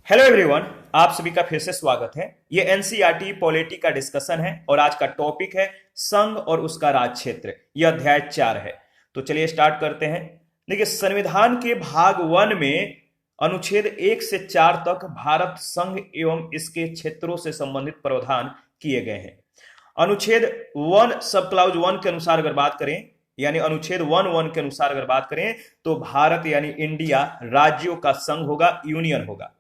Hello everyone, आप सभी का फिर से स्वागत है। ये एनसीईआरटी पॉलिटी का डिस्कशन है और आज का टॉपिक है संघ और उसका राज क्षेत्र। यह अध्याय 4 है। तो चलिए स्टार्ट करते हैं। देखिए, संविधान के भाग 1 में अनुच्छेद 1 से 4 तक भारत संघ एवं इसके क्षेत्रों से संबंधित प्रावधान किए गए हैं। अनुच्छेद 1 सब क्लाउज 1 के अनुसार अगर बात करें, यानी अनुच्छेद 1 के अनुसार अगर बात करें, तो भारत यानी इंडिया राज्यों का संघ होगा, यूनियन होगा।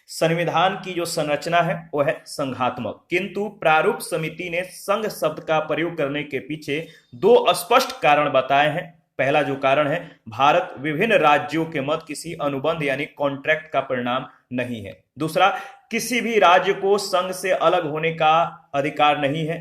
संविधान की जो संरचना है वो है संघात्मक, किंतु प्रारूप समिति ने संघ शब्द का प्रयोग करने के पीछे दो स्पष्ट कारण बताए हैं। पहला जो कारण है, भारत विभिन्न राज्यों के मध्य किसी अनुबंध यानी कॉन्ट्रैक्ट का परिणाम नहीं है। दूसरा, किसी भी राज्य को संघ से अलग होने का अधिकार नहीं है।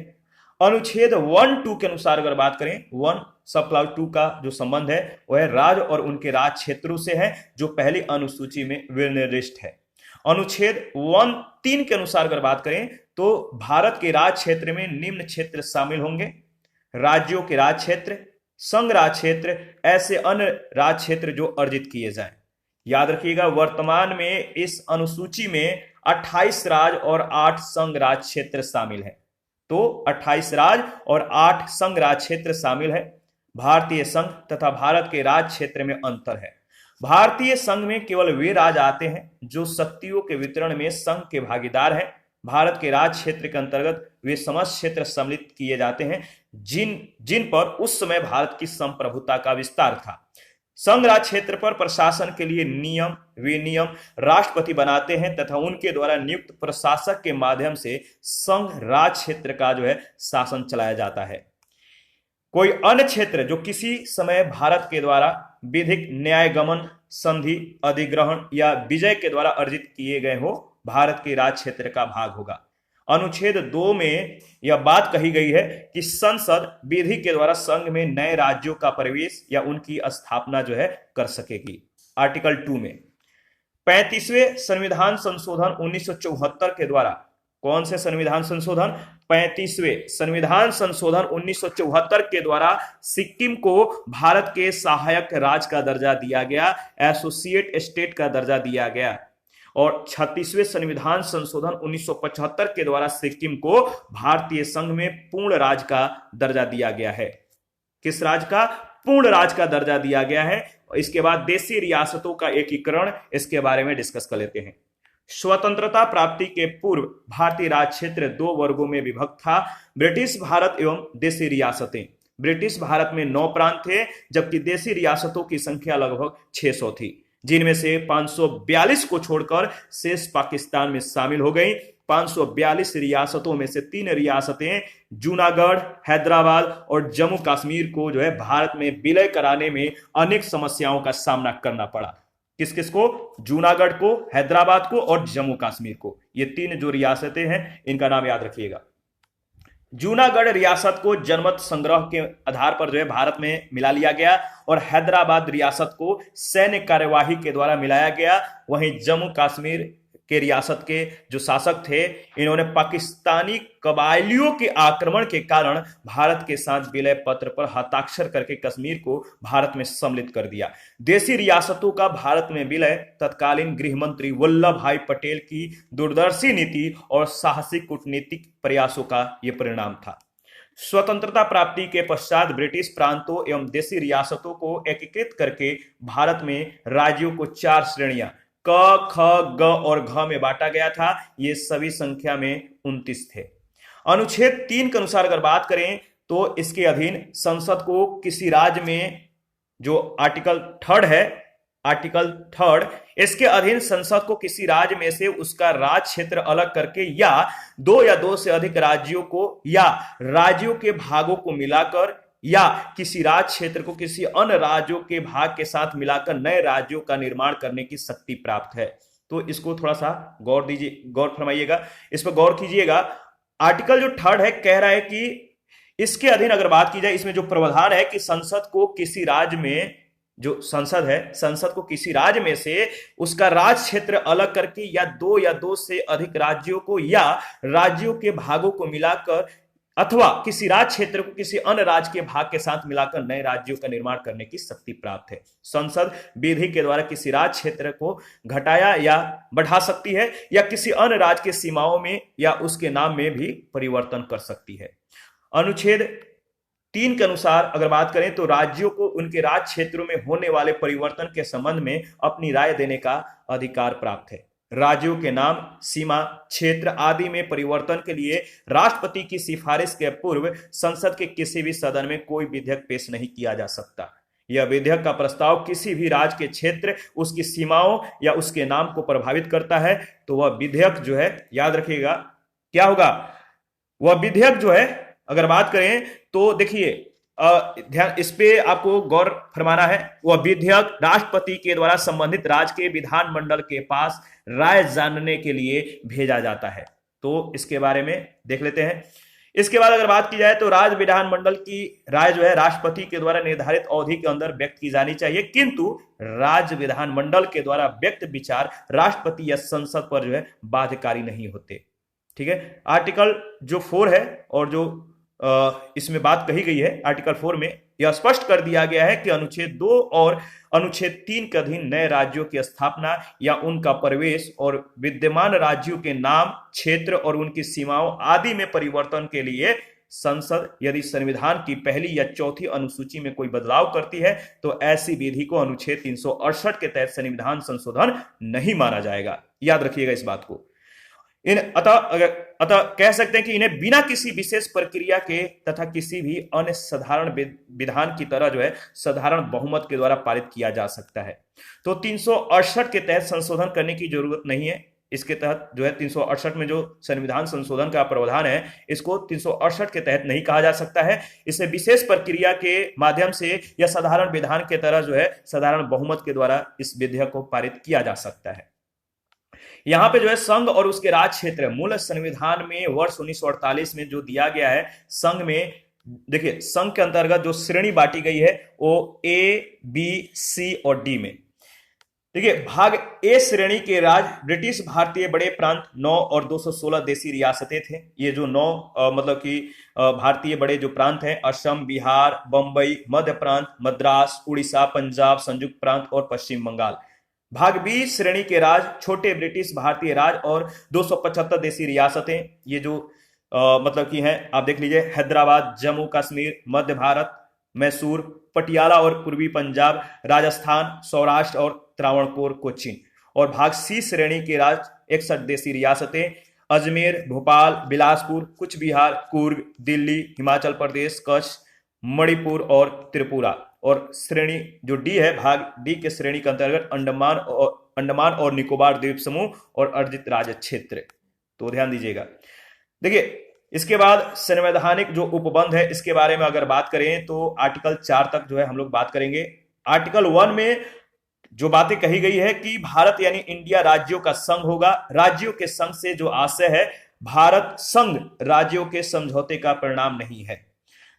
अनुच्छेद 1-2 के अनुसार अगर बात करें, 1 सब क्लाउज 2 का जो संबंध है वह राज्य और उनके राज क्षेत्रों से है, जो पहली अनुसूची में विनिर्दिष्ट है। अनुच्छेद 1-3 के अनुसार अगर बात करें, तो भारत के राज क्षेत्र में निम्न क्षेत्र शामिल होंगे: राज्यों के राज क्षेत्र, संघ राज क्षेत्र, ऐसे अन्य राज क्षेत्र जो अर्जित किए जाएं। याद रखिएगा, वर्तमान में इस अनुसूची में 28 राज्य और 8 संघ राज क्षेत्र शामिल है। तो 28 राज्य और 8 संघ राज क्षेत्र शामिल है। भारतीय संघ तथा भारत के राज क्षेत्र में अंतर है। भारतीय संघ में केवल वे राज्य आते हैं जो शक्तियों के वितरण में संघ के भागीदार हैं। भारत के राज क्षेत्र के अंतर्गत वे समस्त क्षेत्र सम्मिलित किए जाते हैं जिन पर उस समय भारत की संप्रभुता का विस्तार था। संघ राज क्षेत्र पर प्रशासन के लिए वे नियम राष्ट्रपति बनाते हैं तथा उनके द्वारा नियुक्त प्रशासक के माध्यम से संघ राज क्षेत्र का जो है शासन चलाया जाता है। कोई अन्य क्षेत्र जो किसी समय भारत के द्वारा विधिक न्यायगमन, संधि, अधिग्रहण या विजय के द्वारा अर्जित किए गए हो, भारत के राज क्षेत्र का भाग होगा। अनुच्छेद 2 में यह बात कही गई है कि संसद विधि के द्वारा संघ में नए राज्यों का प्रवेश या उनकी स्थापना जो है कर सकेगी। आर्टिकल 2 में 35वें संविधान संशोधन 1974 के द्वारा, कौन से संविधान संशोधन? 35वें संविधान संशोधन 1974 के द्वारा सिक्किम को भारत के सहायक राज्य का दर्जा दिया गया, एसोसिएट स्टेट का दर्जा दिया गया। और 36वें संविधान संशोधन 1975 के द्वारा सिक्किम को भारतीय संघ में पूर्ण राज्य का दर्जा दिया गया है। किस राज्य का? पूर्ण राज्य का दर्जा दिया गया है। इसके बाद देशी रियासतों का एकीकरण, इसके बारे में डिस्कस कर लेते हैं। स्वतंत्रता प्राप्ति के पूर्व भारतीय राज क्षेत्र 2 वर्गों में विभक्त था: ब्रिटिश भारत एवं देशी रियासतें। ब्रिटिश भारत में 9 प्रांत थे, जबकि देशी रियासतों की संख्या लगभग 600 थी, जिनमें से 542 को छोड़कर शेष पाकिस्तान में शामिल हो गई। 542 रियासतों में से 3 रियासतें जूनागढ़, हैदराबाद और जम्मू कश्मीर को जो है भारत में विलय कराने में अनेक समस्याओं का सामना करना पड़ा। किस किस को? जूनागढ़ को, हैदराबाद को और जम्मू कश्मीर को। ये 3 जो रियासतें हैं, इनका नाम याद रखिएगा। जूनागढ़ रियासत को जनमत संग्रह के आधार पर जो है भारत में मिला लिया गया और हैदराबाद रियासत को सैन्य कार्यवाही के द्वारा मिलाया गया। वहीं जम्मू कश्मीर के रियासत के जो शासक थे, इन्होंने पाकिस्तानी कबायलियों के आक्रमण के कारण भारत के साथ विलय पत्र पर हस्ताक्षर करके कश्मीर को भारत में सम्मिलित कर दिया। देशी रियासतों का भारत में विलय तत्कालीन गृह मंत्री वल्लभ भाई पटेल की दूरदर्शी नीति और साहसिक कूटनीतिक प्रयासों का यह परिणाम था। स्वतंत्रता प्राप्ति के पश्चात ब्रिटिश प्रांतों एवं देशी रियासतों को एकीकृत करके भारत में राज्यों को 4 श्रेणियां क, ख, ग और घ में बांटा गया था। ये सभी संख्या में 29 थे। अनुच्छेद 3 के अनुसार अगर बात करें, तो इसके अधीन संसद को किसी राज्य में, जो आर्टिकल 3 है, आर्टिकल 3, इसके अधीन संसद को किसी राज्य में से उसका राज क्षेत्र अलग करके या 2 या 2 से अधिक राज्यों को या राज्यों के भागों को मिलाकर या किसी राज्य क्षेत्र को किसी अन्य राज्यों के भाग के साथ मिलाकर नए राज्यों का निर्माण करने की शक्ति प्राप्त है। तो इसको थोड़ा सा गौर फरमाइएगा, इस पर गौर कीजिएगा। आर्टिकल जो 3 है, कह रहा है कि इसके अधीन अगर बात की जाए, इसमें जो प्रावधान है कि संसद को किसी राज्य में, जो संसद है, संसद को किसी राज्य में से उसका राज क्षेत्र अलग करके या 2 या 2 से अधिक राज्यों को या राज्यों के भागों को मिलाकर अथवा किसी राज्य क्षेत्र को किसी अन्य राज्य के भाग के साथ मिलाकर नए राज्यों का निर्माण करने की शक्ति प्राप्त है। संसद विधि के द्वारा किसी राज्य क्षेत्र को घटाया या बढ़ा सकती है या किसी अन्य राज्य की सीमाओं में या उसके नाम में भी परिवर्तन कर सकती है। अनुच्छेद 3 के अनुसार अगर बात करें तो राज्यों को उनके राज्य क्षेत्रों में होने वाले परिवर्तन के संबंध में अपनी राय देने का अधिकार प्राप्त है। राज्यों के नाम, सीमा, क्षेत्र आदि में परिवर्तन के लिए राष्ट्रपति की सिफारिश के पूर्व संसद के किसी भी सदन में कोई विधेयक पेश नहीं किया जा सकता। यह विधेयक का प्रस्ताव किसी भी राज्य के क्षेत्र, उसकी सीमाओं या उसके नाम को प्रभावित करता है तो वह विधेयक जो है, याद रखिएगा क्या होगा, वह विधेयक जो है अगर बात करें तो देखिए ध्यान इस पे आपको गौर फरमाना है, वह विधेयक राष्ट्रपति के द्वारा संबंधित राज्य के विधानमंडल के पास राय जानने के लिए भेजा जाता है। तो इसके बारे में देख लेते हैं। इसके बाद अगर बात की जाए तो राज्य विधानमंडल की राय जो है राष्ट्रपति के द्वारा निर्धारित अवधि के अंदर व्यक्त की जानी चाहिए, किंतु राज्य विधानमंडल के द्वारा व्यक्त विचार राष्ट्रपति या संसद पर जो है बाध्यकारी नहीं होते। ठीक है, आर्टिकल जो 4 है और जो इसमें बात कही गई है आर्टिकल 4 में यह स्पष्ट कर दिया गया है कि अनुच्छेद 2 और अनुच्छेद 3 के अधीन नए राज्यों की स्थापना या उनका प्रवेश और विद्यमान राज्यों के नाम, क्षेत्र और उनकी सीमाओं आदि में परिवर्तन के लिए संसद यदि संविधान की पहली या चौथी अनुसूची में कोई बदलाव करती है तो ऐसी विधि को अनुच्छेद 368 के तहत संविधान संशोधन नहीं माना जाएगा। याद रखिएगा इस बात को। अतः कह सकते हैं कि इन्हें बिना किसी विशेष प्रक्रिया के तथा किसी भी अन्य साधारण विधान की तरह जो है साधारण बहुमत के द्वारा पारित किया जा सकता है। तो 368 के तहत संशोधन करने की जरूरत नहीं है। इसके तहत जो है 368 में जो संविधान संशोधन का प्रावधान है इसको 368 के तहत नहीं कहा जा सकता है। इसे विशेष प्रक्रिया के माध्यम से या साधारण विधान के तरह जो है साधारण बहुमत के द्वारा इस विधेयक को पारित किया जा सकता है। यहां पे जो है संघ और उसके राज्य क्षेत्र मूल संविधान में वर्ष 1948 में जो दिया गया है, संघ में देखिए संघ के अंतर्गत जो श्रेणी बांटी गई है वो ए, बी, सी और डी में। देखिए भाग ए श्रेणी के राज्य ब्रिटिश भारतीय बड़े प्रांत 9 और 216 देशी रियासतें थे। ये जो 9 मतलब कि भारतीय बड़े जो प्रांत हैं असम, बिहार, बंबई, मध्य प्रांत, मद्रास, उड़ीसा, पंजाब, संयुक्त प्रांत और पश्चिम बंगाल। भाग बी श्रेणी के राज्य छोटे ब्रिटिश भारतीय राज्य और 275 देशी रियासतें, ये जो मतलब की हैं आप देख लीजिए हैदराबाद, जम्मू कश्मीर, मध्य भारत, मैसूर, पटियाला और पूर्वी पंजाब, राजस्थान, सौराष्ट्र और त्रावणकोर, कोचीन। और भाग सी श्रेणी के राज्य 61 देशी रियासतें अजमेर, भोपाल, बिलासपुर, कुछ बिहार, कुर्ग, दिल्ली, हिमाचल प्रदेश, कच्छ, मणिपुर और त्रिपुरा। और श्रेणी जो डी है भाग डी के श्रेणी के अंतर्गत अंडमान और निकोबार द्वीप समूह और अर्जित राज्य क्षेत्र। तो ध्यान दीजिएगा। देखिए इसके बाद संवैधानिक जो उपबंध है इसके बारे में अगर बात करें तो आर्टिकल 4 तक जो है हम लोग बात करेंगे। आर्टिकल 1 में जो बातें कही गई है कि भारत यानी इंडिया राज्यों का संघ होगा। राज्यों के संघ से जो आशय है भारत संघ राज्यों के समझौते का परिणाम नहीं है।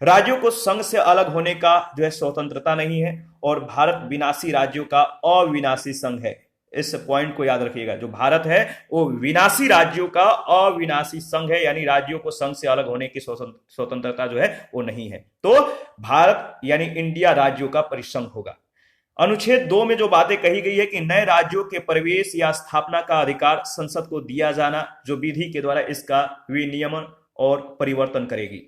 राज्यों को संघ से अलग होने का जो है स्वतंत्रता नहीं है और भारत विनाशी राज्यों का अविनाशी संघ है। इस पॉइंट को याद रखिएगा, जो भारत है वो विनाशी राज्यों का अविनाशी संघ है, यानी राज्यों को संघ से अलग होने की स्वतंत्रता जो है वो नहीं है। तो भारत यानी इंडिया राज्यों का परिसंघ होगा। अनुच्छेद 2 में जो बातें कही गई है कि नए राज्यों के प्रवेश या स्थापना का अधिकार संसद को दिया जाना, जो विधि के द्वारा इसका विनियमन और परिवर्तन करेगी।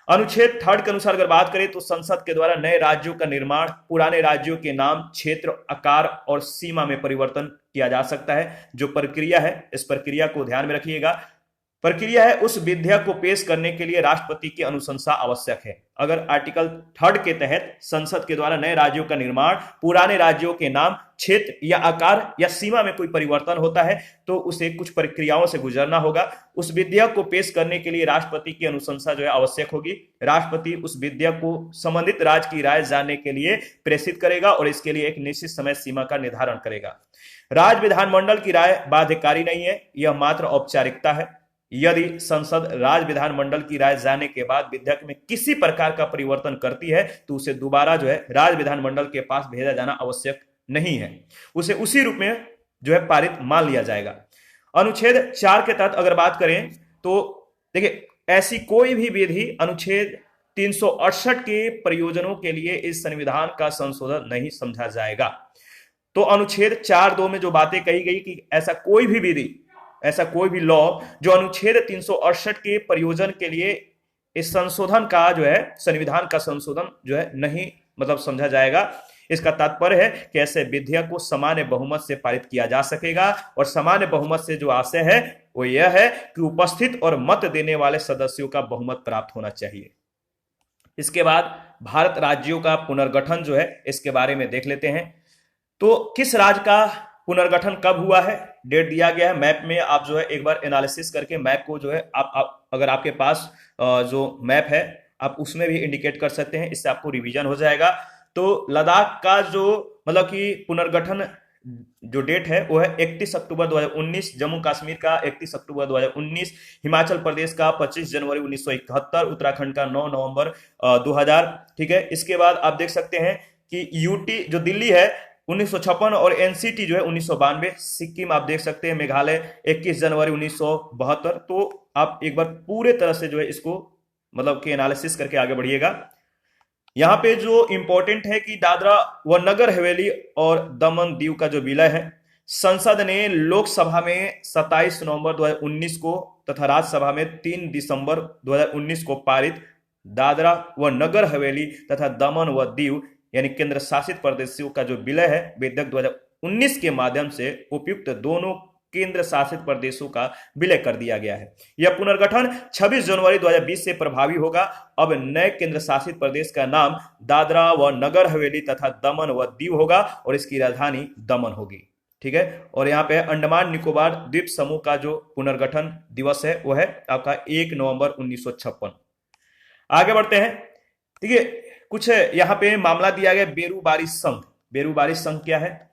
अनुच्छेद 3 के अनुसार अगर बात करें तो संसद के द्वारा नए राज्यों का निर्माण, पुराने राज्यों के नाम, क्षेत्र, आकार और सीमा में परिवर्तन किया जा सकता है। जो प्रक्रिया है इस प्रक्रिया को ध्यान में रखिएगा। प्रक्रिया है उस विधेयक को पेश करने के लिए राष्ट्रपति की अनुशंसा आवश्यक है। अगर आर्टिकल 3 के तहत संसद के द्वारा नए राज्यों का निर्माण, पुराने राज्यों के नाम, क्षेत्र या आकार या सीमा में कोई परिवर्तन होता है तो उसे कुछ प्रक्रियाओं से गुजरना होगा। उस विधेयक को पेश करने के लिए राष्ट्रपति की अनुशंसा जो है आवश्यक होगी। राष्ट्रपति उस विधेयक को संबंधित राज्य की राय जानने के लिए प्रेषित करेगा और इसके लिए एक निश्चित समय सीमा का निर्धारण करेगा। राज्य विधानमंडल की राय बाध्यकारी नहीं है, यह मात्र औपचारिकता है। यदि संसद राज्य विधानमंडल की राय जानने के बाद विधेयक में किसी प्रकार का परिवर्तन करती है तो उसे दोबारा जो है राज्य विधानमंडल के पास भेजा जाना आवश्यक नहीं है, उसे उसी रूप में जो है पारित मान लिया जाएगा। अनुच्छेद 4 के तहत अगर बात करें तो देखिए ऐसी कोई भी विधि अनुच्छेद 368 के प्रयोजनों के लिए इस संविधान का संशोधन नहीं समझा जाएगा। तो अनुच्छेद 4(2) में जो बातें कही गई कि ऐसा कोई भी विधि, ऐसा कोई भी लॉ जो अनुच्छेद 368 के प्रयोजन के लिए इस संशोधन का जो है, संविधान का संशोधन जो है नहीं मतलब समझा जाएगा। इसका तात्पर्य है कि ऐसे विधेयक को सामान्य बहुमत से पारित किया जा सकेगा, और सामान्य बहुमत से जो आशय है वो यह है कि उपस्थित और मत देने वाले सदस्यों का बहुमत प्राप्त होना चाहिए। इसके बाद भारत राज्यों का पुनर्गठन जो है, इसके बारे में देख लेते हैं। तो किस राज्य का पुनर्गठन कब हुआ है, डेट दिया गया है मैप में। आप जो है एक बार एनालिसिस करके मैप को जो है आप अगर आपके पास जो मैप है आप उसमें भी इंडिकेट कर सकते हैं, इससे आपको रिवीजन हो जाएगा। तो लद्दाख का जो मतलब कि पुनर्गठन जो डेट है वो है 31 अक्टूबर 2019, जम्मू कश्मीर का 31 अक्टूबर 2019, हिमाचल प्रदेश का 25 जनवरी 1971, उत्तराखंड का 9 नवंबर 2000। ठीक है, इसके बाद आप देख सकते हैं कि यूटी जो दिल्ली है 1956 और एनसीटी जो है 1992, सिक्किम आप देख सकते हैं, मेघालय 21 जनवरी 1972। तो आप एक बार पूरे तरह से जो है इसको मतलब कि एनालिसिस करके आगे बढ़िएगा। यहां पे जो इंपॉर्टेंट है कि दादरा व नगर हवेली और दमन दीव का जो विलय है, संसद ने लोकसभा में 27 नवंबर 2019 को तथा राज्यसभा में 3 दिसंबर 2019 को पारित दादरा व नगर हवेली तथा दमन व दीव यानी केंद्र शासित प्रदेशों का जो विलय है विधेयक 2019 के माध्यम से उपयुक्त दोनों केंद्र शासित प्रदेशों का विलय कर दिया गया है। यह पुनर्गठन 26 जनवरी 2020 से प्रभावी होगा। अब नए केंद्र शासित प्रदेश का नाम दादरा व नगर हवेली तथा दमन व दीव होगा और इसकी राजधानी दमन होगी। ठीक है, और यहाँ पे अंडमान निकोबार द्वीप समूह का जो पुनर्गठन दिवस है वो है आपका 1 नवंबर 1956। आगे बढ़ते हैं। ठीक है, कुछ यहाँ पे मामला दिया गया बेरूबारी संघ। बेरूबारी संघ क्या है?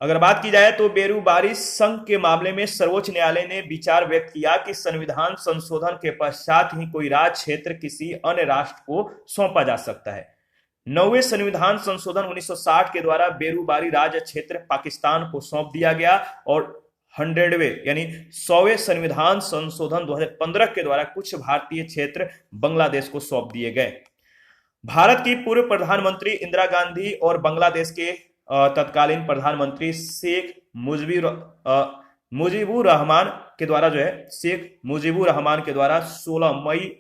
अगर बात की जाए तो बेरूबारी संघ के मामले में सर्वोच्च न्यायालय ने विचार व्यक्त किया कि संविधान संशोधन के पश्चात ही कोई राज्य क्षेत्र किसी अन्य राष्ट्र को सौंपा जा सकता है। 9वें संविधान संशोधन 1960 के द्वारा बेरूबारी राज्य क्षेत्र पाकिस्तान को सौंप दिया गया और 100वें यानी 100वें संविधान संशोधन 2015 के द्वारा कुछ भारतीय क्षेत्र बांग्लादेश को सौंप दिए गए। भारत की पूर्व प्रधानमंत्री इंदिरा गांधी और बांग्लादेश के तत्कालीन प्रधानमंत्री शेख मुजीबुर रहमान के द्वारा जो है शेख मुजीबुर रहमान के द्वारा 16 मई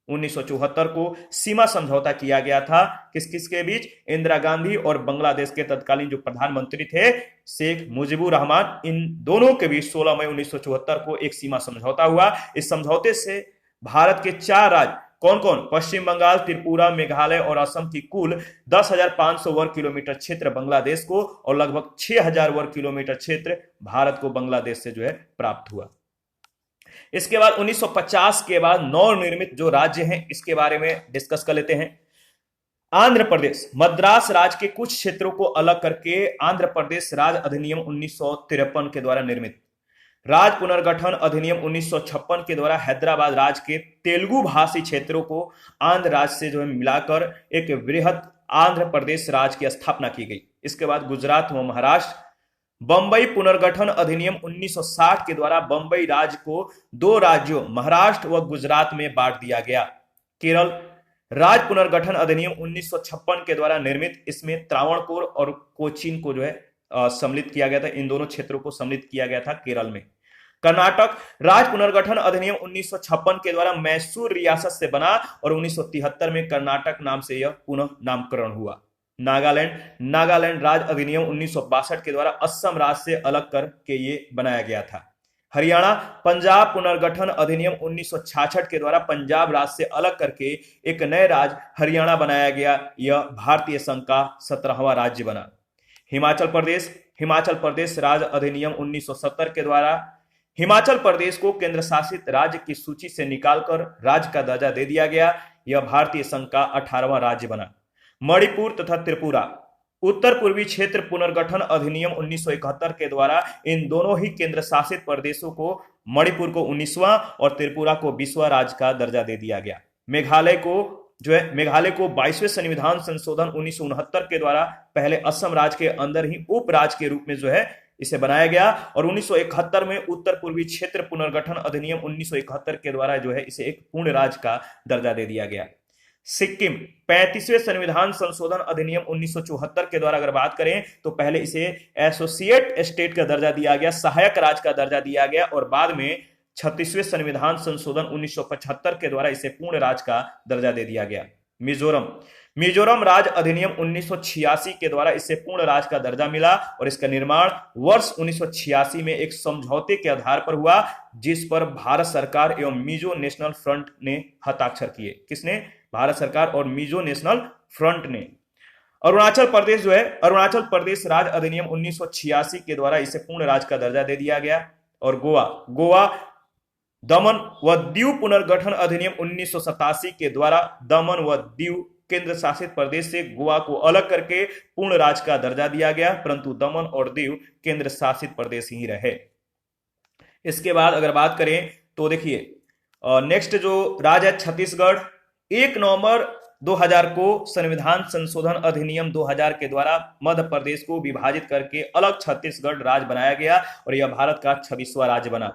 1974 को सीमा समझौता किया गया था। किस किस के बीच? इंदिरा गांधी और बांग्लादेश के तत्कालीन जो प्रधानमंत्री थे शेख मुजीबुर रहमान, इन दोनों के बीच 16 मई 1974 को एक सीमा समझौता हुआ। इस समझौते से भारत के 4 राज्य कौन कौन? पश्चिम बंगाल, त्रिपुरा, मेघालय और असम की कुल 10,500 वर्ग किलोमीटर क्षेत्र बांग्लादेश को और लगभग 6,000 वर्ग किलोमीटर क्षेत्र भारत को बांग्लादेश से जो है प्राप्त हुआ। इसके बाद 1950 के बाद नवनिर्मित जो राज्य हैं इसके बारे में डिस्कस कर लेते हैं। आंध्र प्रदेश, मद्रास राज्य के कुछ क्षेत्रों को अलग करके आंध्र प्रदेश राज्य अधिनियम 1953 के द्वारा निर्मित। राज्य पुनर्गठन अधिनियम 1956 के द्वारा हैदराबाद राज्य के तेलुगु भाषी क्षेत्रों को आंध्र राज्य से जो है मिलाकर एक वृहद आंध्र प्रदेश राज्य की स्थापना की गई। इसके बाद गुजरात व महाराष्ट्र। बंबई पुनर्गठन अधिनियम 1960 के द्वारा बंबई राज्य को 2 राज्यों महाराष्ट्र व गुजरात में बांट दिया गया। केरल राज्य पुनर्गठन अधिनियम 1956 के द्वारा निर्मित, इसमें त्रावणकोर और कोचीन को जो है सम्मिलित किया गया था। इन दोनों क्षेत्रों को सम्मिलित किया गया था केरल में। कर्नाटक राज्य पुनर्गठन अधिनियम 1956 के द्वारा मैसूर रियासत से बना और 1973 में कर्नाटक नाम से यह पुनः नामकरण हुआ। नागालैंड राज्य अधिनियम 1962 के द्वारा असम राज्य से अलग करके ये बनाया गया था। हरियाणा पंजाब पुनर्गठन अधिनियम 1966 के द्वारा पंजाब राज्य से अलग करके एक नए राज्य हरियाणा बनाया गया। यह भारतीय संघ का 17वां राज्य बना। हिमाचल प्रदेश राज्य अधिनियम 1970 के द्वारा हिमाचल प्रदेश को केंद्र शासित राज्य की सूची से निकालकर राज्य का दर्जा दे दिया गया। यह भारतीय संघ का 18वां राज्य बना। मणिपुर तथा त्रिपुरा उत्तर पूर्वी क्षेत्र पुनर्गठन अधिनियम 1971 के द्वारा इन दोनों ही केंद्र शासित प्रदेशों को मणिपुर को 19वां और त्रिपुरा को 20वां राज्य का दर्जा दे दिया गया। मेघालय को 22वें संविधान संशोधन 1969 के द्वारा पहले असम राज्य के अंदर ही उप राज्य के रूप में जो है इसे बनाया गया। और 1971 में उत्तर पूर्वी क्षेत्र पुनर्गठन अधिनियम 1971 के द्वारा जो है इसे एक पूर्ण राज्य का दर्जा दे दिया गया। सिक्किम 35वें संविधान संशोधन अधिनियम 1974 के द्वारा अगर बात करें तो पहले इसे एसोसिएट स्टेट का दर्जा दिया गया, सहायक राज्य का दर्जा दिया गया, और बाद में 36वें संविधान संशोधन 1975 के द्वारा इसे पूर्ण राज्य का दर्जा दे दिया गया। मिजोरम राज्य अधिनियम 1986 के द्वारा इसे पूर्ण राज्य का दर्जा मिला और इसका निर्माण वर्ष 1986 में एक समझौते के आधार पर हुआ, जिस पर भारत सरकार एवं मिजो नेशनल फ्रंट ने हस्ताक्षर किए। किसने? भारत सरकार और मिजो नेशनल फ्रंट ने। अरुणाचल प्रदेश जो है, अरुणाचल प्रदेश राज्य अधिनियम 1986 के द्वारा इसे पूर्ण राज्य का दर्जा दे दिया गया। और गोवा दमन व दीव पुनर्गठन अधिनियम 1987 के द्वारा दमन व दीव केंद्र शासित प्रदेश से गोवा को अलग करके पूर्ण राज्य का दर्जा दिया गया, परंतु दमन और दीव केंद्र शासित प्रदेश ही रहे। इसके बाद अगर बात करें तो देखिए नेक्स्ट जो राज्य है छत्तीसगढ़। 1 नवंबर 2000 को संविधान संशोधन अधिनियम 2000 के द्वारा मध्य प्रदेश को विभाजित करके अलग छत्तीसगढ़ राज्य बनाया गया और यह भारत का 26वां राज्य बना।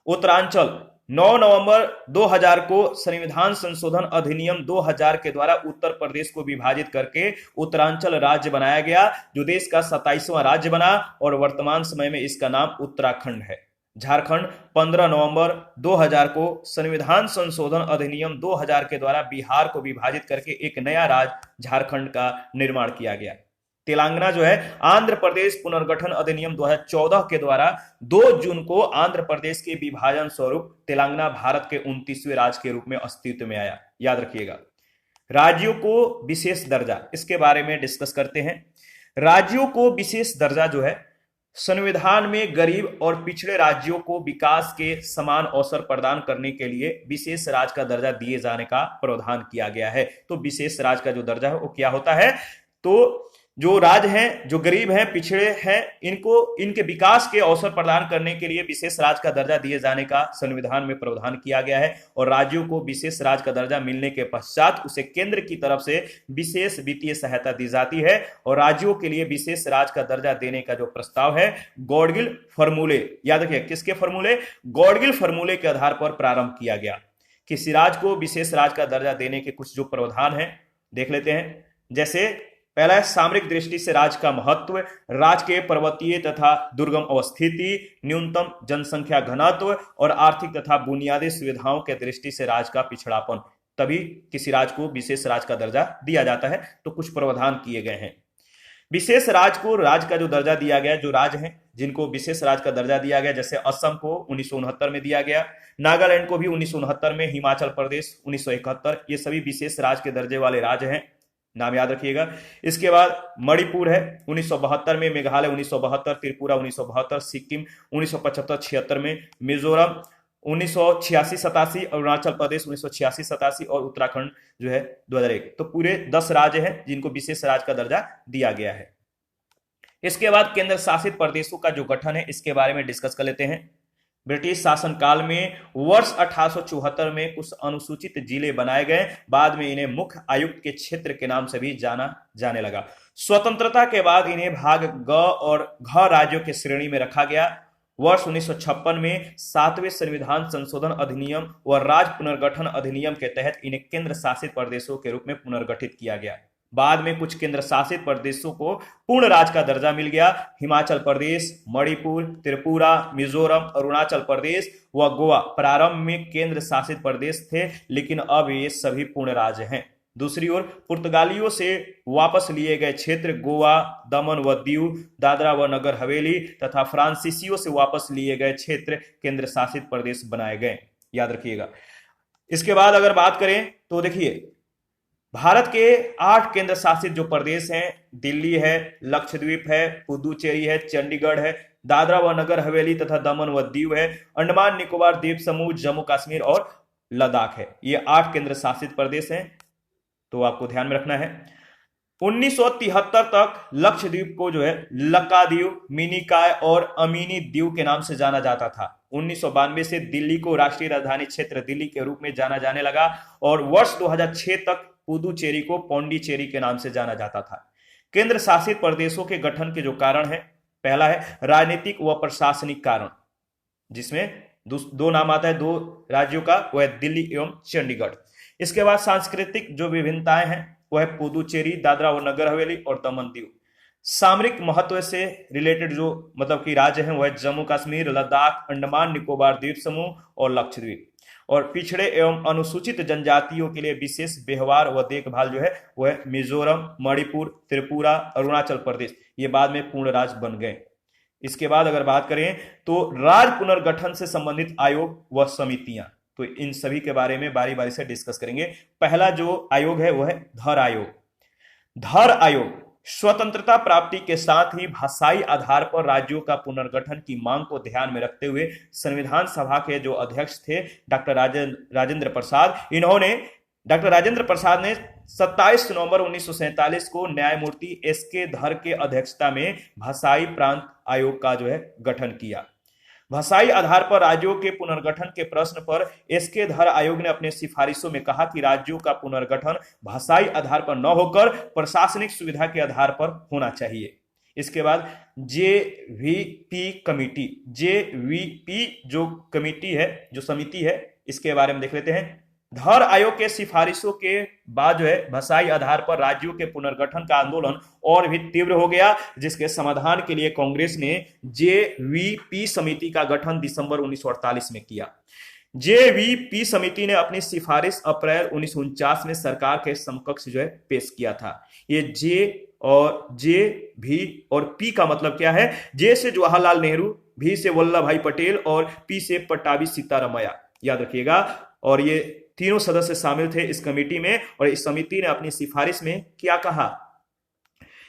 उत्तरांचल 9 नवंबर 2000 को संविधान संशोधन अधिनियम 2000 के द्वारा उत्तर प्रदेश को विभाजित करके उत्तरांचल राज्य बनाया गया, जो देश का 27वां राज्य बना और वर्तमान समय में इसका नाम उत्तराखंड है। झारखंड 15 नवंबर 2000 को संविधान संशोधन अधिनियम 2000 के द्वारा बिहार को विभाजित करके एक नया राज्य झारखंड का निर्माण किया गया। तेलंगाना जो है आंध्र प्रदेश पुनर्गठन अधिनियम 2014 के द्वारा 2 जून को आंध्र प्रदेश के विभाजन स्वरूप तेलंगाना भारत के 29वें राज्य के रूप में अस्तित्व में आया। याद रखिएगा। राज्यों को विशेष दर्जा, इसके बारे में डिस्कस करते हैं। राज्यों को विशेष दर्जा जो है संविधान में गरीब और पिछड़े राज्यों को विकास के समान अवसर प्रदान करने के लिए विशेष राज्य का दर्जा दिए जाने का प्रावधान किया गया है। तो विशेष राज्य का जो दर्जा है वो क्या होता है? तो जो राज्य हैं, जो गरीब हैं, पिछड़े हैं, इनके विकास के अवसर प्रदान करने के लिए विशेष राज्य का दर्जा दिए जाने का संविधान में प्रावधान किया गया है। और राज्यों को विशेष राज्य का दर्जा मिलने के पश्चात उसे केंद्र की तरफ से विशेष वित्तीय सहायता दी जाती है। और राज्यों के लिए विशेष राज्य का दर्जा देने का जो प्रस्ताव है गॉडगिल फॉर्मूले, याद रखिए किसके फॉर्मूले? गॉडगिल फॉर्मूले के आधार पर प्रारंभ किया गया। किसी राज्य को विशेष राज्य का दर्जा देने के कुछ जो प्रावधान है देख लेते हैं। जैसे पहला है सामरिक दृष्टि से राज्य का महत्व, राज्य के पर्वतीय तथा दुर्गम अवस्थिति, न्यूनतम जनसंख्या घनत्व और आर्थिक तथा बुनियादी सुविधाओं के दृष्टि से राज्य का पिछड़ापन, तभी किसी राज्य को विशेष राज्य का दर्जा दिया जाता है। तो कुछ प्रावधान किए गए हैं। विशेष राज्य को राज्य का जो दर्जा दिया गया, जो राज्य हैं जिनको विशेष राज्य का दर्जा दिया गया, जैसे असम को 1969 में दिया गया, नागालैंड को भी 1969 में, हिमाचल प्रदेश 1971, ये सभी विशेष राज्य के दर्जे वाले राज्य हैं, नाम याद रखिएगा। इसके बाद मणिपुर है 1972 में, मेघालय 1972, त्रिपुरा 1972, सिक्किम 1975-76 में, मिजोरम 1986-87, अरुणाचल प्रदेश 1986-87 और उत्तराखंड जो है 2001। तो पूरे 10 राज्य हैं जिनको विशेष राज्य का दर्जा दिया गया है। इसके बाद केंद्र शासित प्रदेशों का जो गठन है इसके बारे में डिस्कस कर लेते हैं। ब्रिटिश शासनकाल में वर्ष 1874 में कुछ अनुसूचित जिले बनाए गए, बाद में इन्हें मुख्य आयुक्त के क्षेत्र के नाम से भी जाना जाने लगा। स्वतंत्रता के बाद इन्हें भाग ग और घ राज्यों के श्रेणी में रखा गया। वर्ष 1956 में 7वें संविधान संशोधन अधिनियम व राज्य पुनर्गठन अधिनियम के तहत इन्हें केंद्र शासित प्रदेशों के रूप में पुनर्गठित किया गया। बाद में कुछ केंद्र शासित प्रदेशों को पूर्ण राज्य का दर्जा मिल गया। हिमाचल प्रदेश, मणिपुर, त्रिपुरा, मिजोरम, अरुणाचल प्रदेश व गोवा प्रारंभ में केंद्र शासित प्रदेश थे, लेकिन अब ये सभी पूर्ण राज्य हैं। दूसरी ओर पुर्तगालियों से वापस लिए गए क्षेत्र गोवा, दमन व दीव, दादरा व नगर हवेली तथा फ्रांसीसियों से वापस लिए गए क्षेत्र केंद्र शासित प्रदेश बनाए गए। याद रखिएगा। इसके बाद अगर बात करें तो देखिए भारत के 8 केंद्र शासित जो प्रदेश हैं, दिल्ली है, लक्षद्वीप है, पुदुचेरी है, चंडीगढ़ है, दादरा व नगर हवेली तथा दमन व दीव है, अंडमान निकोबार द्वीप समूह, जम्मू कश्मीर और लद्दाख है। ये 8 केंद्र शासित प्रदेश हैं, तो आपको ध्यान में रखना है। 1973 तक लक्षद्वीप को जो है लक्काद्वीप, मिनिकॉय और अमीनी द्वीप के नाम से जाना जाता था। 1992 से दिल्ली को राष्ट्रीय राजधानी क्षेत्र दिल्ली के रूप में जाना जाने लगा और वर्ष 2006 तक पुदुचेरी को पौंडीचेरी के नाम से जाना जाता था। केंद्र शासित प्रदेशों के गठन के जो कारण है पहला है राजनीतिक व प्रशासनिक कारण, जिसमें दो नाम आता है दो राज्यों का, वह है दिल्ली एवं चंडीगढ़। इसके बाद सांस्कृतिक जो विभिन्नताएं हैं वह है पुदुचेरी, दादरा व नगर हवेली और दमन दीव। सामरिक महत्व से रिलेटेड जो मतलब कि राज्य हैं वह है जम्मू कश्मीर, लद्दाख, अंडमान निकोबार द्वीप समूह और लक्षद्वीप। और पिछड़े एवं अनुसूचित जनजातियों के लिए विशेष व्यवहार व देखभाल जो है वह है मिजोरम, मणिपुर, त्रिपुरा, अरुणाचल प्रदेश। ये बाद में पूर्ण राज्य बन गए। इसके बाद अगर बात करें तो राज्य पुनर्गठन से संबंधित आयोग व समितियां, तो इन सभी के बारे में बारी बारी से डिस्कस करेंगे। पहला जो आयोग है वह है धर आयोग। धर आयोग स्वतंत्रता प्राप्ति के साथ ही भाषाई आधार पर राज्यों का पुनर्गठन की मांग को ध्यान में रखते हुए संविधान सभा के जो अध्यक्ष थे डॉक्टर राजेंद्र प्रसाद, डॉक्टर राजेंद्र प्रसाद ने 27 नवंबर 1947 को न्यायमूर्ति एस.के. धर के अध्यक्षता में भाषाई प्रांत आयोग का जो है गठन किया। भाषाई आधार पर राज्यों के पुनर्गठन के प्रश्न पर एस.के. धर आयोग ने अपने सिफारिशों में कहा कि राज्यों का पुनर्गठन भाषाई आधार पर न होकर प्रशासनिक सुविधा के आधार पर होना चाहिए। इसके बाद जेवीपी कमेटी, जेवीपी जो कमेटी है, जो समिति है, इसके बारे में देख लेते हैं। धर आयोग के सिफारिशों के बाद जो है भाषाई आधार पर राज्यों के पुनर्गठन का आंदोलन और भी तीव्र हो गया, जिसके समाधान के लिए कांग्रेस ने जेवीपी समिति का गठन दिसंबर 1948 में किया। जेवीपी समिति ने अपनी सिफारिश अप्रैल 1949 में सरकार के समकक्ष जो है पेश किया था। ये जे भी और पी का मतलब क्या है? जे से जवाहरलाल नेहरू, भी से वल्लभ भाई पटेल और पी से पट्टाभी सीतारामैया, याद रखिएगा। और ये तीनों सदस्य शामिल थे इस कमेटी में। और इस समिति ने अपनी सिफारिश में क्या कहा?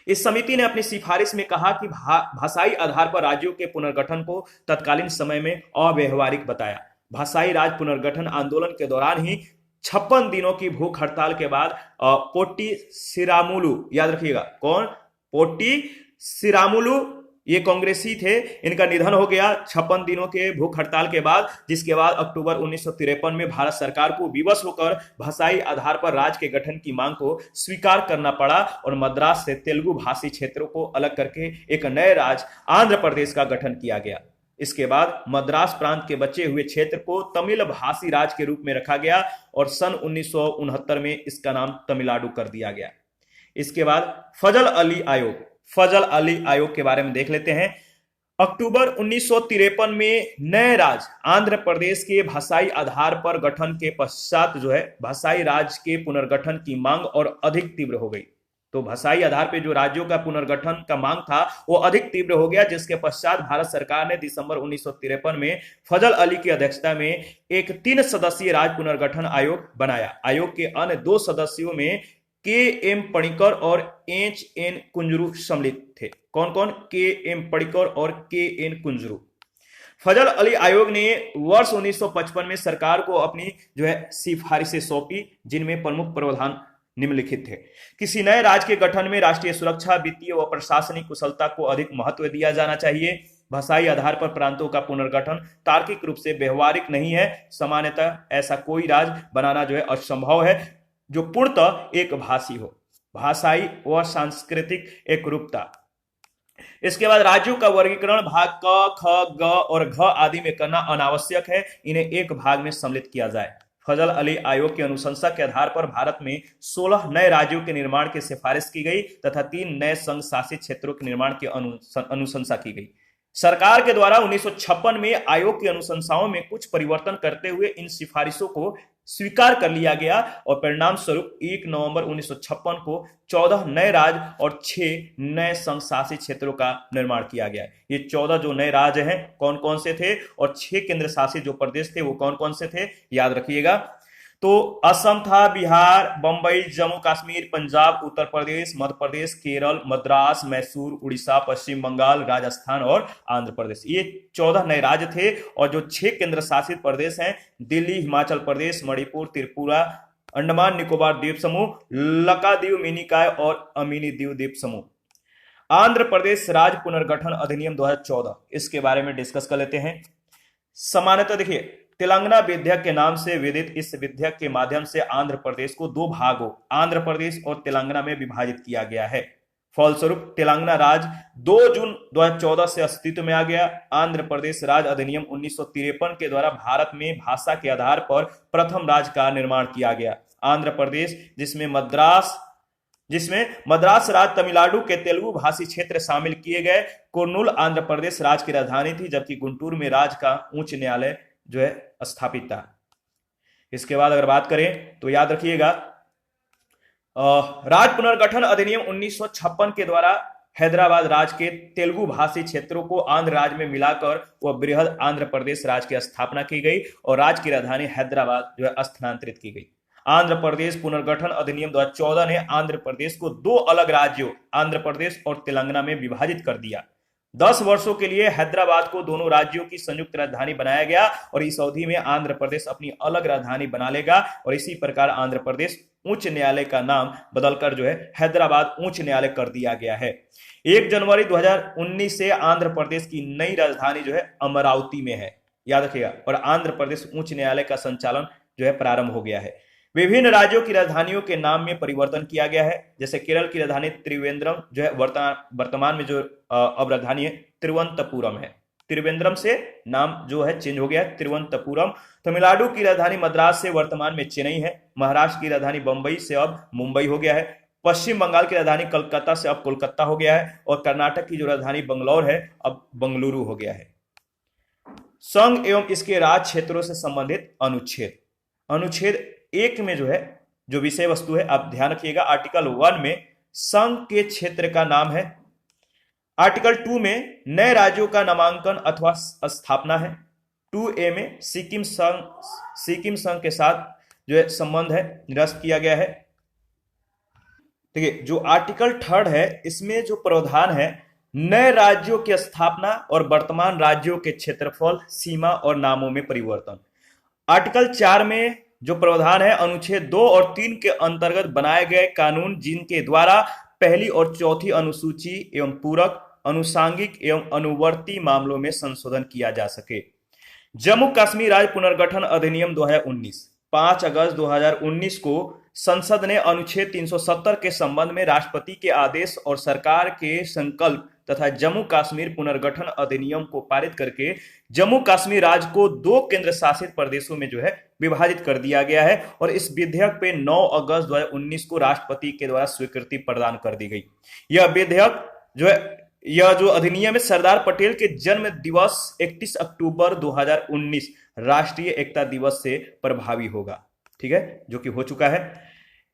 इस समिति ने अपनी सिफारिश में कहा कि भाषाई आधार पर राज्यों के पुनर्गठन को तत्कालीन समय में अव्यवहारिक बताया। भाषाई राज्य पुनर्गठन आंदोलन के दौरान ही 56 दिनों की भूख हड़ताल के बाद पोट्टी श्रीरामुलु, याद रखिएगा कौन? पोट्टी श्रीरामुलु, ये कांग्रेसी थे, इनका निधन हो गया 56 दिनों के भूख हड़ताल के बाद, जिसके बाद अक्टूबर 1953 में भारत सरकार को विवश होकर भाषाई आधार पर राज्य के गठन की मांग को स्वीकार करना पड़ा और मद्रास से तेलुगु भाषी क्षेत्रों को अलग करके एक नए राज्य आंध्र प्रदेश का गठन किया गया। इसके बाद मद्रास प्रांत के बचे हुए क्षेत्र को तमिल भाषी राज्य के रूप में रखा गया और सन 1969 में इसका नाम तमिलनाडु कर दिया गया। इसके बाद फजल अली आयोग, फजल अली आयोग के बारे में देख लेते हैं। अक्टूबर 1953 में नए राज्य आंध्र प्रदेश के भाषाई आधार पर गठन के पश्चात जो है भाषाई राज्य के पुनर्गठन की मांग और अधिक तीव्र हो गई। तो भाषाई आधार पर जो राज्यों का पुनर्गठन का मांग था वो अधिक तीव्र हो गया, जिसके पश्चात भारत सरकार ने दिसंबर 1953 में फजल अली की अध्यक्षता में एक 3 सदस्यीय राज्य पुनर्गठन आयोग बनाया। आयोग के अन्य 2 सदस्यों में के.एम. पणिकर और एच.एन. कुंजरू सम्मिलित थे। कौन कौन? के.एम. पणिकर और के.एन. कुंजरू। फजल अली आयोग ने वर्ष 1955 में सरकार को अपनी जो है सिफारिशें सौंपी, जिनमें प्रमुख प्रावधान निम्नलिखित थे। किसी नए राज्य के गठन में राष्ट्रीय सुरक्षा, वित्तीय व प्रशासनिक कुशलता को अधिक महत्व दिया जाना चाहिए। भाषाई आधार पर प्रांतों का पुनर्गठन तार्किक रूप से व्यवहारिक नहीं है। सामान्यतः ऐसा कोई राज्य बनाना जो है असंभव है जो पूर्णतः एक भाषी हो। भाषाई व सांस्कृतिक एकरूपता। इसके बाद राज्यों का वर्गीकरण भाग क, ख, ग और घ आदि में करना अनावश्यक है, इन्हें एक भाग में सम्मिलित किया जाए। फजल अली आयोग की अनुशंसा के आधार पर भारत में 16 नए राज्यों के निर्माण की सिफारिश की गई तथा 3 नए संघ शासित क्षेत्रों के निर्माण की अनुशंसा की गई। सरकार के द्वारा 1956 में आयोग की अनुशंसाओं में कुछ परिवर्तन करते हुए इन सिफारिशों को स्वीकार कर लिया गया और परिणाम स्वरूप 1 नवंबर 1956 को 14 नए राज्य और 6 नए संघ शासित क्षेत्रों का निर्माण किया गया। ये 14 जो नए राज्य हैं कौन कौन से थे और 6 केंद्र शासित जो प्रदेश थे वो कौन कौन से थे, याद रखिएगा। तो असम था, बिहार, बंबई, जम्मू कश्मीर, पंजाब, उत्तर प्रदेश, मध्य प्रदेश, केरल, मद्रास, मैसूर, उड़ीसा, पश्चिम बंगाल, राजस्थान और आंध्र प्रदेश। ये 14 नए राज्य थे और जो 6 केंद्र शासित प्रदेश हैं दिल्ली, हिमाचल प्रदेश, मणिपुर, त्रिपुरा, अंडमान निकोबार द्वीप समूह, लक्षद्वीप, मिनिकॉय और अमीनी द्वीप समूह। आंध्र प्रदेश राज्य पुनर्गठन अधिनियम 2014, इसके बारे में डिस्कस कर लेते हैं। सामान्यतः देखिए तेलंगाना विधेयक के नाम से विदित इस विधेयक के माध्यम से आंध्र प्रदेश को 2 भागों आंध्र प्रदेश और तेलंगाना में विभाजित किया गया है। फलस्वरूप तेलंगाना राज्य 2 जून 2014 से अस्तित्व में आ गया। आंध्र प्रदेश राज्य अधिनियम 1953 के द्वारा भारत में भाषा के आधार पर प्रथम राज्य का निर्माण किया गया। आंध्र प्रदेश जिसमें मद्रास राज्य तमिलनाडु के तेलुगु भाषी क्षेत्र शामिल किए गए। कुर्नूल आंध्र प्रदेश राज्य की राजधानी थी, जबकि गुंटूर में राज्य का उच्च न्यायालय जो है स्थापित था। इसके बाद अगर बात करें तो याद रखिएगा, राज्य पुनर्गठन अधिनियम 1956 के द्वारा हैदराबाद राज्य के तेलुगु भाषी क्षेत्रों को आंध्र राज्य में मिलाकर वह बृहद आंध्र प्रदेश राज्य की स्थापना की गई और राज्य की राजधानी हैदराबाद जो है स्थानांतरित की गई। आंध्र प्रदेश पुनर्गठन अधिनियम 2014 ने आंध्र प्रदेश को 2 अलग राज्यों आंध्र प्रदेश और तेलंगाना में विभाजित कर दिया। 10 वर्षों के लिए हैदराबाद को दोनों राज्यों की संयुक्त राजधानी बनाया गया और इस अवधि में आंध्र प्रदेश अपनी अलग राजधानी बना लेगा और इसी प्रकार आंध्र प्रदेश उच्च न्यायालय का नाम बदलकर जो है हैदराबाद उच्च न्यायालय कर दिया गया है। 1 जनवरी 2019 से आंध्र प्रदेश की नई राजधानी जो है अमरावती में है, याद रखिएगा, और आंध्र प्रदेश उच्च न्यायालय का संचालन जो है प्रारंभ हो गया है। विभिन्न राज्यों की राजधानियों के नाम में परिवर्तन किया गया है। जैसे केरल की राजधानी त्रिवेंद्रम जो है वर्तमान में जो अब राजधानी है तिरुवनंतपुरम है। त्रिवेंद्रम से नाम जो है चेंज हो गया है तिरुवनंतपुरम। तमिलनाडु की राजधानी मद्रास से वर्तमान में चेन्नई है। महाराष्ट्र की राजधानी बंबई से अब मुंबई हो गया है। पश्चिम बंगाल की राजधानी कलकत्ता से अब कोलकाता हो गया है और कर्नाटक की जो राजधानी बंगलौर है अब बंगलुरु हो गया है। संघ एवं इसके राज्य क्षेत्रों से संबंधित अनुच्छेद 1 में जो है जो विषय वस्तु है आप ध्यान रखिएगा। आर्टिकल 1 में संघ के क्षेत्र का नाम है। आर्टिकल 2 में नए राज्यों का नामांकन अथवा स्थापना है। 2A में सिक्किम संघ के साथ जो है संबंध है निरस्त किया गया है। ठीक है, जो आर्टिकल 3 है इसमें जो प्रावधान है नए राज्यों की स्थापना और वर्तमान राज्यों के क्षेत्रफल, सीमा और नामों में परिवर्तन। आर्टिकल 4 में जो प्रावधान है अनुच्छेद 2 और 3 के अंतर्गत बनाए गए कानून जिनके द्वारा पहली और चौथी अनुसूची एवं पूरक, अनुसांगिक एवं अनुवर्ती मामलों में संशोधन किया जा सके। जम्मू कश्मीर राज्य पुनर्गठन अधिनियम 2019 5 अगस्त 2019 को संसद ने अनुच्छेद 370 के संबंध में राष्ट्रपति के आदेश और सरकार के संकल्प तथा जम्मू कश्मीर पुनर्गठन अधिनियम को पारित करके जम्मू कश्मीर राज्य को 2 केंद्र शासित प्रदेशों में जो है विभाजित कर दिया गया है और इस विधेयक पे 9 अगस्त 2019 को राष्ट्रपति के द्वारा स्वीकृति प्रदान कर दी गई। यह विधेयक जो है यह जो अधिनियम है सरदार पटेल के जन्म दिवस 31 अक्टूबर 2019 राष्ट्रीय एकता दिवस से प्रभावी होगा। ठीक है, जो कि हो चुका है।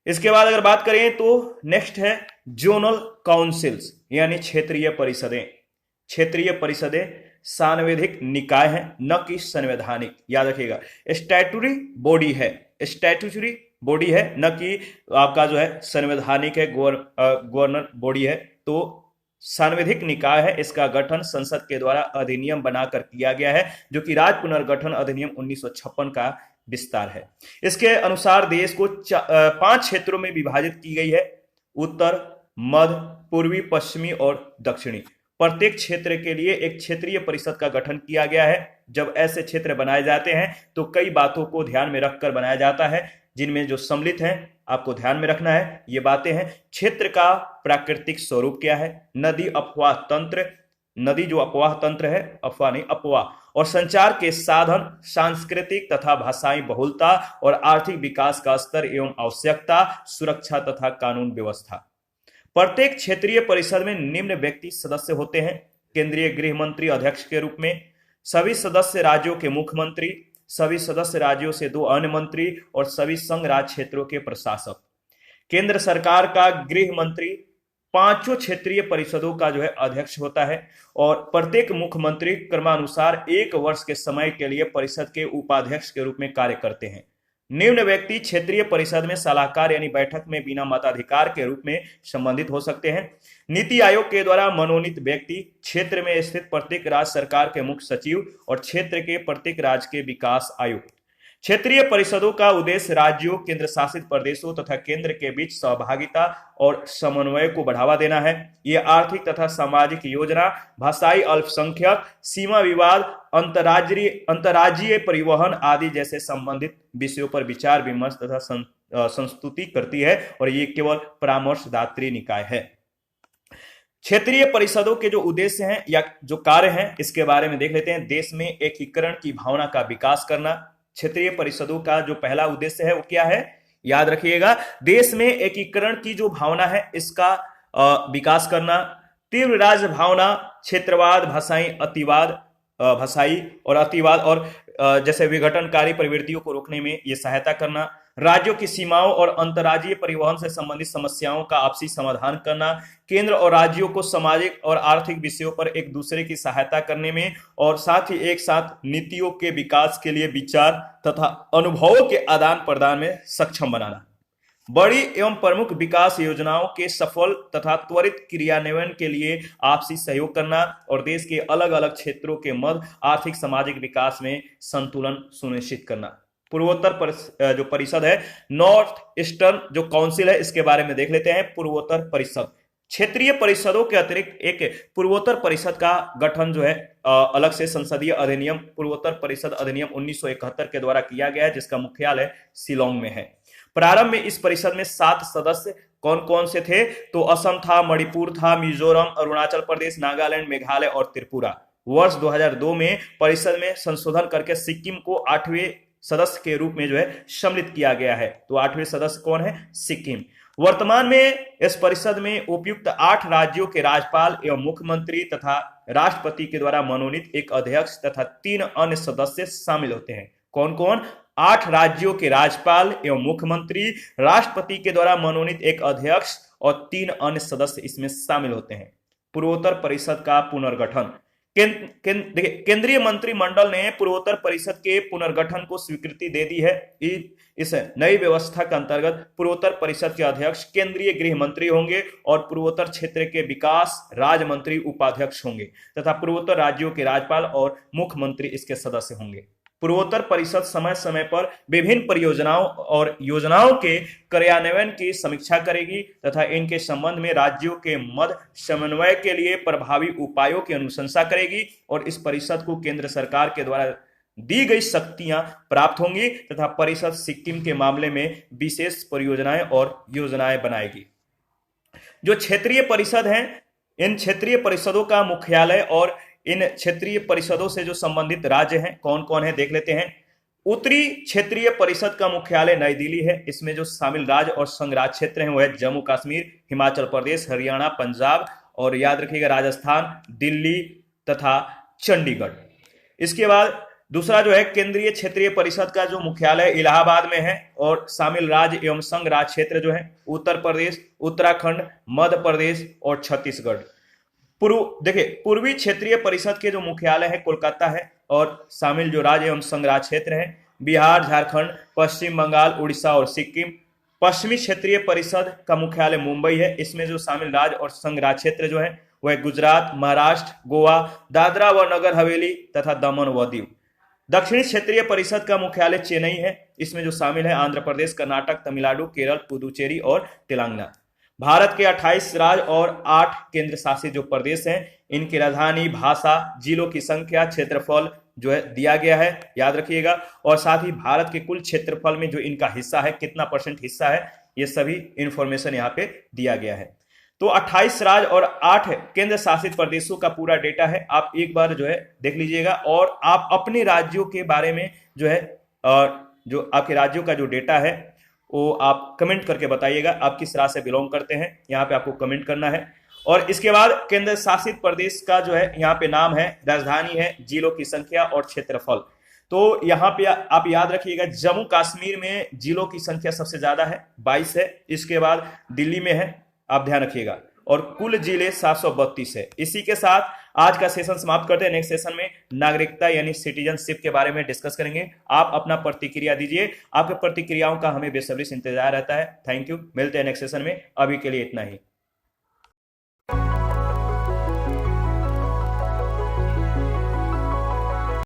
इसके बाद अगर बात करें तो नेक्स्ट है जोनल काउंसिल्स यानी क्षेत्रीय परिषदें। क्षेत्रीय परिषदें सांविधिक निकाय है न कि संवैधानिक, याद रखिएगा। स्टैट्यूटरी बॉडी है न कि आपका जो है संवैधानिक है, गवर्नर बॉडी है। तो सांविधिक निकाय है, इसका गठन संसद के द्वारा अधिनियम बनाकर किया गया है जो कि राज्य पुनर्गठन अधिनियम 1956 का विस्तार है। इसके अनुसार देश को 5 क्षेत्रों में विभाजित की गई है, उत्तर, मध्य, पूर्वी, पश्चिमी और दक्षिणी। प्रत्येक क्षेत्र के लिए एक क्षेत्रीय परिषद का गठन किया गया है। जब ऐसे क्षेत्र बनाए जाते हैं तो कई बातों को ध्यान में रखकर बनाया जाता है, जिनमें जो सम्मिलित हैं आपको ध्यान में रखना है। ये बातें हैं, क्षेत्र का प्राकृतिक स्वरूप क्या है, नदी अफवाह तंत्र, नदी जो अफवाह तंत्र है, अफवाह नहीं अफवाह, और संचार के साधन, सांस्कृतिक तथा भाषाई बहुलता और आर्थिक विकास का स्तर एवं आवश्यकता, सुरक्षा तथा कानून व्यवस्था। प्रत्येक क्षेत्रीय परिषद में निम्न व्यक्ति सदस्य होते हैं: केंद्रीय गृह मंत्री अध्यक्ष के रूप में, सभी सदस्य राज्यों के मुख्यमंत्री, सभी सदस्य राज्यों से 2 अन्य मंत्री और सभी संघ राज्य क्षेत्रों के प्रशासक। केंद्र सरकार का गृह मंत्री 5 क्षेत्रीय परिषदों का जो है अध्यक्ष होता है और प्रत्येक मुख्यमंत्री क्रमानुसार 1 वर्ष के समय के लिए परिषद के उपाध्यक्ष के रूप में कार्य करते हैं। निम्न व्यक्ति क्षेत्रीय परिषद में सलाहकार यानी बैठक में बिना मताधिकार के रूप में संबंधित हो सकते हैं। नीति आयोग के द्वारा मनोनीत व्यक्ति, क्षेत्र में स्थित प्रत्येक राज्य सरकार के मुख्य सचिव और क्षेत्र के प्रत्येक राज्य के विकास आयुक्त। क्षेत्रीय परिषदों का उद्देश्य राज्यों, केंद्र शासित प्रदेशों तथा केंद्र के बीच सहभागिता और समन्वय को बढ़ावा देना है। ये आर्थिक तथा सामाजिक योजना, भाषाई अल्पसंख्यक, सीमा विवाद, अंतर्राज्यीय परिवहन आदि जैसे संबंधित विषयों पर विचार विमर्श तथा संस्तुति करती है और ये केवल परामर्शदात्री निकाय है। क्षेत्रीय परिषदों के जो उद्देश्य हैं या जो कार्य हैं इसके बारे में देख लेते हैं। देश में एकीकरण की भावना का विकास करना। क्षेत्रीय परिषदों का जो पहला उद्देश्य है वो क्या है, याद रखिएगा, देश में एकीकरण की जो भावना है इसका विकास करना। तीव्र राज्य भावना, क्षेत्रवाद, भाषाई और अतिवाद और जैसे विघटनकारी प्रवृत्तियों को रोकने में यह सहायता करना। राज्यों की सीमाओं और अंतर्राज्यीय परिवहन से संबंधित समस्याओं का आपसी समाधान करना। केंद्र और राज्यों को सामाजिक और आर्थिक विषयों पर एक दूसरे की सहायता करने में और साथ ही एक साथ नीतियों के विकास के लिए विचार तथा अनुभवों के आदान प्रदान में सक्षम बनाना। बड़ी एवं प्रमुख विकास योजनाओं के सफल तथा त्वरित क्रियान्वयन के लिए आपसी सहयोग करना और देश के अलग अलग क्षेत्रों के मध्य आर्थिक सामाजिक विकास में संतुलन सुनिश्चित करना। पूर्वोत्तर जो परिषद है, नॉर्थ ईस्टर्न जो काउंसिल है, इसके बारे में देख लेते हैं। पूर्वोत्तर परिषद, क्षेत्रीय परिषदों के अतिरिक्त एक पूर्वोत्तर परिषद का गठन जो है अलग से संसदीय अधिनियम पूर्वोत्तर परिषद अधिनियम 1971 के द्वारा किया गया है, जिसका मुख्यालय शिलोंग में है। प्रारंभ में इस परिषद में 7 सदस्य कौन कौन से थे, तो असम था, मणिपुर था, मिजोरम, अरुणाचल प्रदेश, नागालैंड, मेघालय और त्रिपुरा। वर्ष 2002 में परिषद में संशोधन करके सिक्किम को 8वें सदस्य के रूप में जो है सम्मिलित किया गया है। तो 8वें सदस्य कौन है, सिक्किम। वर्तमान में इस परिषद में उपयुक्त 8 राज्यों के राज्यपाल एवं मुख्यमंत्री तथा राष्ट्रपति के द्वारा मनोनीत एक अध्यक्ष तथा 3 अन्य सदस्य शामिल होते हैं। कौन कौन, 8 राज्यों के राज्यपाल एवं मुख्यमंत्री, राष्ट्रपति के द्वारा मनोनीत एक अध्यक्ष और 3 अन्य सदस्य इसमें शामिल होते हैं। पूर्वोत्तर परिषद का पुनर्गठन, केंद्रीय मंत्रिमंडल ने पूर्वोत्तर परिषद के पुनर्गठन को स्वीकृति दे दी है। इस नई व्यवस्था के अंतर्गत पूर्वोत्तर परिषद के अध्यक्ष केंद्रीय गृह मंत्री होंगे और पूर्वोत्तर क्षेत्र के विकास राज्य मंत्री उपाध्यक्ष होंगे तथा पूर्वोत्तर राज्यों के राज्यपाल और मुख्यमंत्री इसके सदस्य होंगे। पूर्वोत्तर परिषद समय समय पर विभिन्न परियोजनाओं और योजनाओं के कार्यान्वयन की समीक्षा करेगी तथा इनके संबंध में राज्यों के मध्य समन्वय के लिए प्रभावी उपायों की अनुशंसा करेगी और इस परिषद को केंद्र सरकार के द्वारा दी गई शक्तियां प्राप्त होंगी तथा परिषद सिक्किम के मामले में विशेष परियोजनाएं और योजनाएं बनाएगी। जो क्षेत्रीय परिषद हैं, इन क्षेत्रीय परिषदों का मुख्यालय और इन क्षेत्रीय परिषदों से जो संबंधित राज्य हैं कौन कौन है देख लेते हैं। उत्तरी क्षेत्रीय परिषद का मुख्यालय नई दिल्ली है। इसमें जो शामिल राज्य और संघ राज्य क्षेत्र हैं वो है जम्मू कश्मीर, हिमाचल प्रदेश, हरियाणा, पंजाब और याद रखिएगा राजस्थान, दिल्ली तथा चंडीगढ़। इसके बाद दूसरा जो है केंद्रीय क्षेत्रीय परिषद का जो मुख्यालय इलाहाबाद में है और शामिल राज्य एवं संघ राज्य क्षेत्र जो है उत्तर प्रदेश, उत्तराखंड, मध्य प्रदेश और छत्तीसगढ़। पूर्वी क्षेत्रीय परिषद के जो मुख्यालय है कोलकाता है और शामिल जो राज्य एवं संघ राज्य क्षेत्र हैं बिहार, झारखंड, पश्चिम बंगाल, उड़ीसा और सिक्किम। पश्चिमी क्षेत्रीय परिषद का मुख्यालय मुंबई है। इसमें जो शामिल राज्य और संघ राज्य क्षेत्र जो है वह गुजरात, महाराष्ट्र, गोवा, दादरा व नगर हवेली तथा दमन व दीव। दक्षिणी क्षेत्रीय परिषद का मुख्यालय चेन्नई है। इसमें जो शामिल है आंध्र प्रदेश, कर्नाटक, तमिलनाडु, केरल, पुदुचेरी और तेलंगाना। भारत के 28 राज्य और 8 केंद्र शासित जो प्रदेश हैं, इनकी राजधानी, भाषा, जिलों की संख्या, क्षेत्रफल जो है दिया गया है, याद रखिएगा। और साथ ही भारत के कुल क्षेत्रफल में जो इनका हिस्सा है, कितना % हिस्सा है, ये सभी इंफॉर्मेशन यहाँ पे दिया गया है। तो 28 राज्य और 8 केंद्र शासित प्रदेशों का पूरा डेटा है, आप एक बार जो है देख लीजिएगा और आप अपने राज्यों के बारे में जो है जो आपके राज्यों का जो डेटा है वो आप कमेंट करके बताइएगा आप किस राज्य से बिलोंग करते हैं, यहाँ पे आपको कमेंट करना है। और इसके बाद केंद्र शासित प्रदेश का जो है यहाँ पे नाम है, राजधानी है, जिलों की संख्या और क्षेत्रफल। तो यहाँ पे आप याद रखिएगा जम्मू कश्मीर में जिलों की संख्या सबसे ज्यादा है, 22 है। इसके बाद दिल्ली में है, आप ध्यान रखिएगा, और कुल जिले 732 है। इसी के साथ आज का सेशन समाप्त करते हैं। नेक्स्ट सेशन में नागरिकता यानी सिटीजनशिप के बारे में डिस्कस करेंगे। आप अपना प्रतिक्रिया दीजिए, आपके प्रतिक्रियाओं का हमें बेसब्री से इंतजार रहता है। थैंक यू, मिलते हैं नेक्स्ट सेशन में, अभी के लिए इतना ही।